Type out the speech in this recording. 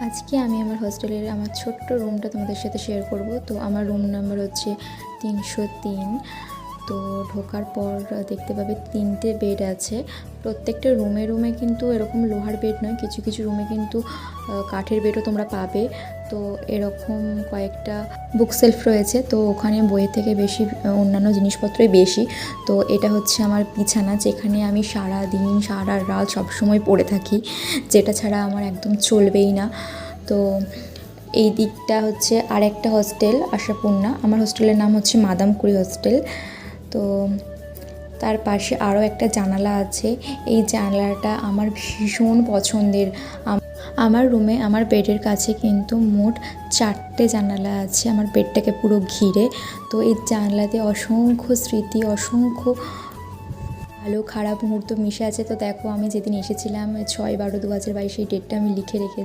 আজকে আমি আমার হোস্টেলের আমার ছোট্ট রুমটা তোমাদের সাথে শেয়ার করব। তো আমার রুম নাম্বার হচ্ছে 303। তো ঢোকার পর দেখতে পাবে 3টে বেড আছে। প্রত্যেকটা রুমে কিন্তু এরকম লোহার বেড নয়, কিছু কিছু রুমে কিন্তু কাঠের বেডও তোমরা পাবে। তো এরকম কয়েকটা বুক সেলফ রয়েছে, তো ওখানে বইয়ের থেকে বেশি অন্যান্য জিনিসপত্রই বেশি। তো এটা হচ্ছে আমার বিছানা, যেখানে আমি সারা দিন সারা রাত সবসময় পড়ে থাকি, যেটা ছাড়া আমার একদম চলবেই না। তো এই দিকটা হচ্ছে আর একটা হস্টেল আশাপূর্ণা, আমার হোস্টেলের নাম হচ্ছে মাদামকুড়ি হোস্টেল। তো তার পাশে আরও একটা জানালা আছে, এই জানালাটা আমার ভীষণ পছন্দের। আমার রুমে আমার বেডের কাছে কিন্তু মোট 4টে জানালা আছে আমার বেডটাকে পুরো ঘিরে। তো এই জানালাতে অসংখ্য স্মৃতি, অসংখ্য ভালো খারাপ মুহূর্ত মিশে আছে। তো দেখো, আমি যেদিন এসেছিলাম 6/12/2022 এই ডেটটা আমি লিখে রেখেছি।